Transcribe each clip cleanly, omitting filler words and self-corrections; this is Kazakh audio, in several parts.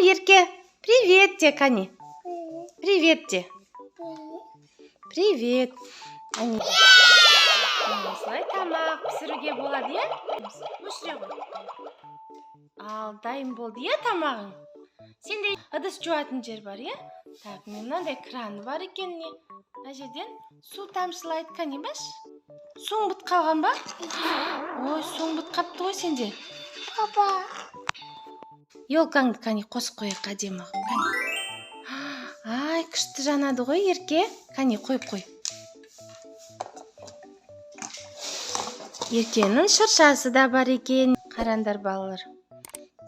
Ерке. Привет те, Кани. Привет те. Привет. Осылай тамақ пісіруге болады, е? Өшіре ғой. Ал, дайын болды, е, тамағың? Сенде ыдыс жуатын жер бар, е? Так, мен мынандай краны бар екен, не? Мына жерден су тамшылайды, Кани, баш? Суың бітіп қалған ба? Ой, суың бітіп қапты ғой сенде. Папа. Елкаңды, Кани, қосып қояйық әдемі. Ай, күшті жанады ғой, Ерке. Кани, қойып қой. Еркенің шыршасы да бар екен. Қарандар балалар.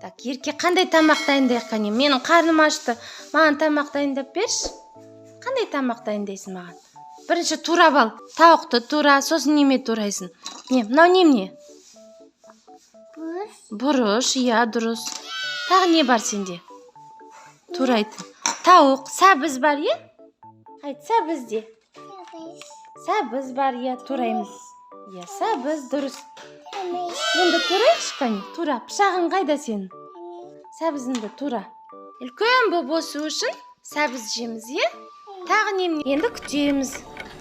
Так, Ерке қандай тамақ дайындайық, Кани? Менің қарным ашты. Маған тамақ дайындап берші. Қандай тамақ дайындайсың маған? Бірінші турап ал. Тауықты тура, сосын неме турайсың? Не, мынау неме? Бұрыш, иә, дұрыс. Тағы не бар сенде? Турайтын. Тауық, сәбіз бар, е? Айт, сәбіз де. Сәбіз бар, е, тураймыз. Е, сәбіз, дұрыс. Енді турайықшы, Кани, тура. Пышағың қайда сенің? Сәбізіңді тура. Үлкен боп өсу үшін сәбіз жеміз, е? Тағы неме? Енді күтеміз.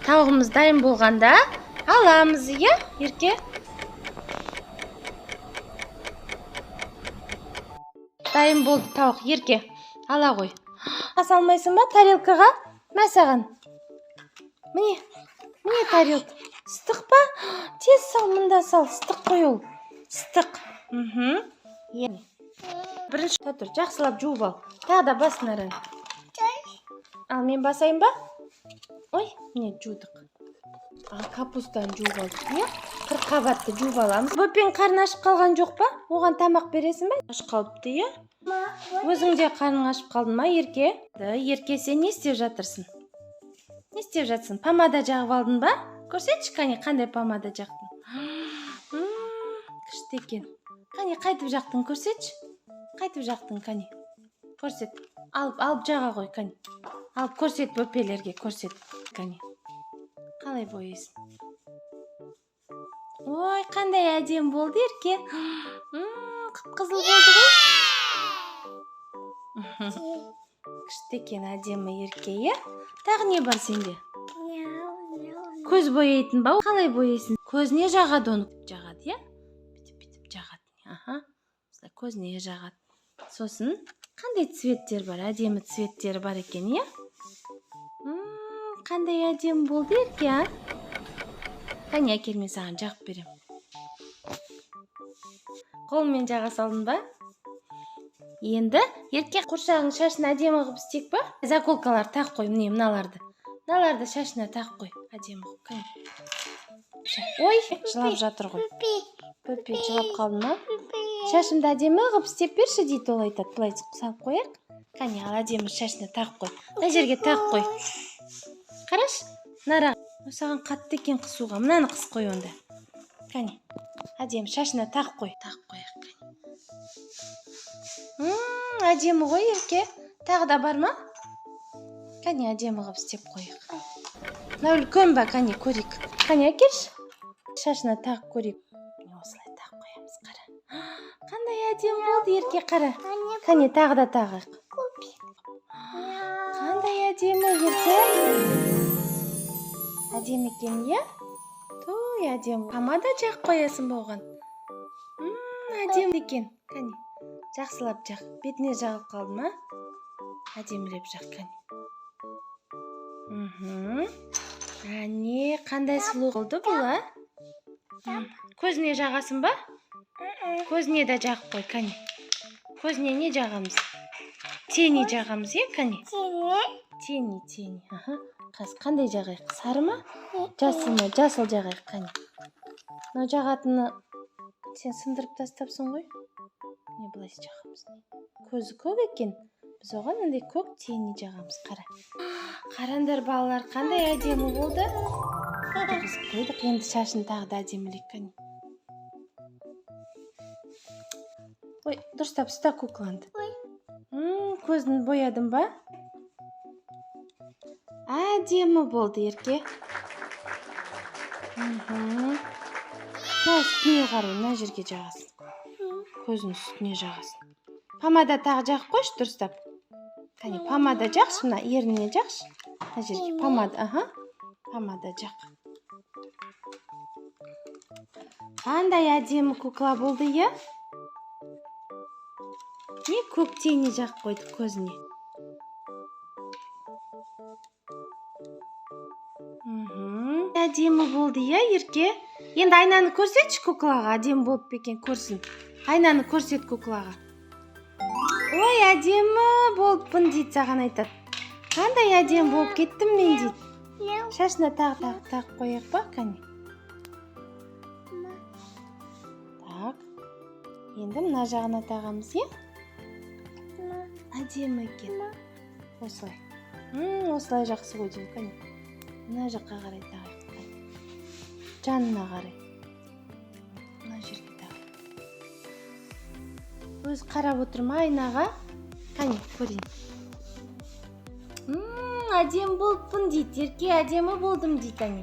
Тауығымыз дайын болғанда аламыз, е, Ерке? Дайын болды тауық, Ерке. Ала ғой. Салмайсың ба тарелкаға? Мә саған. Міне тарелка. Сыстық па? Тез сал, мұнда сал. Сыстық қой ол. Сыстық. Бірінші тұр, жақсылап жуып ал. Тағы да басын аран. Ал, мен басайын ба? Ой, міне жудық. Ал, капустаны жуып алдық, не? Қырыққабатты жуып аламыз. Бөпең қарны ашып қалған жоқ па? Оған тамақ бересің ба? Ашып қалыпты, е? Өзің де қарның ашып қалдың ма, Ерке? Ерке, сен не істеп жатырсың? Не істеп жатсың? Помада жағып алдың ба? Көрсетші, Кани, қандай помада жақтың? Күшті екен. Кани, қайтып жақтың, көрсетші. Қайтып жақтың, Кани. Көрсет. Алып жаға ғой, Кани. Алып көрсет, бөпелерге көрсет, Кани. Қалай бояйсың? Ой, қандай әдем болды, Ерке. Қып-қызыл болды ғой. Күшті екен әдемі, Ерке, е? Тағы не бар сенде? Көз бояйтын ба? Қалай бояйсың? Көзіне жағады оны. Жағады, е? Бүйтіп жағады. Көзіне жағады. Сосын қандай цветтер бар? Әдемі цветтері бар екен, е? Қандай әдемі болды, Ерке, а? Кәне, әкел, мен саған жағып берем. Қолмен жаға салдың ба? Енді Ерке құршағың шашын әдемі қып істек ба? Заколкалар тақ қой, міне мыналарды. Мыналарды шашына тақ қой, әдемі қып. Ой, жылап жатыр ғой. Бөпе жылап қалды ма? Шашымды әдемі қып істеп берші дейді, ол айтады. Бұлай салып қояйық. Кәне, ал әдемі шашына тақ қой. Мына жерге тақ қой. Қараш, нара. Саған қатты екен қысуға. Мынаны қыс қой онда. Кәне, әдемі шашына тақ қой. Тақ қояйық, кәне. Әдемі ғой, Ерке. Тағы да бар ма? Кәне, әдемі қып істеп қойық. Мына үлкен ба, кәне, көрейік. Кәне, әкелші. Шашына тақ көрейік. Осылай тақ қоямыз, қара. Қандай әдемі болды, Ерке, қара. Кәне, тағы да тағайық. Қандай әдемі, Ерке. Әдемі екен, е? Той, әдемі. Помада жақ қоясың болған. Әдемі екен. Кәне, жақсылап жақ. Бетіне жағып қалды ма? Әдемілеп жақ, кәне. Әне, қандай сұлу болды бұл, а? Көзіне жағасың ба? Көзіне де жағып қой, кәне. Көзіне не жағамыз? Тени жағамыз, е, кәне? Тени. Қандай жағайық? Сары ма? Жасыл ма? Жасыл жағайық, кәне. Мынау жағатыны сен сындырып тастапсың ғой? Не бұлай жағамыз? Көзі көк екен. Біз оған ондай көк тени жағамыз, қара. Қарандар балалар, қандай әдемі болды. Біз қойдық, енді шашын тағы да әдемілік, кәне. Ой, дұрыстап ұста кукланды. Көзін боядың ба? Әдемі болды, Ерке. Мына үстіне қарай, мына жерге жағасын. Көзінің үстіне жағасын. Помада тағы жағып қойшы дұрыстап. Кәне, помада жақшы, мына ерніне жақшы. Мына жерге помада, помада жақ. Қандай әдемі кукла болды, е? Не көктейіне жақ қойды көзіне. Әдемі болды, е, Ерке? Енді айнаны көрсетші куклаға, әдемі болып екен көрсін. Айнаны көрсет куклаға. Ой, әдемі болыппын дейді, саған айтады. Қандай әдемі болып кеттім мен дейді. Шашына тағып қояқ па, кәне. Так. Енді мына жағына тағамыз, е? Әдемі екен. Осылай. Осылай жақсы ғой дейді, кәне. Мына жаққа қарай тағайық. Жанына қарай. Мына жерге тағайық. Өз қарап отырма айнаға. Кәне, көрейін. Әдемі болыппын дейді. Ерке әдемі болдым дейді, әне.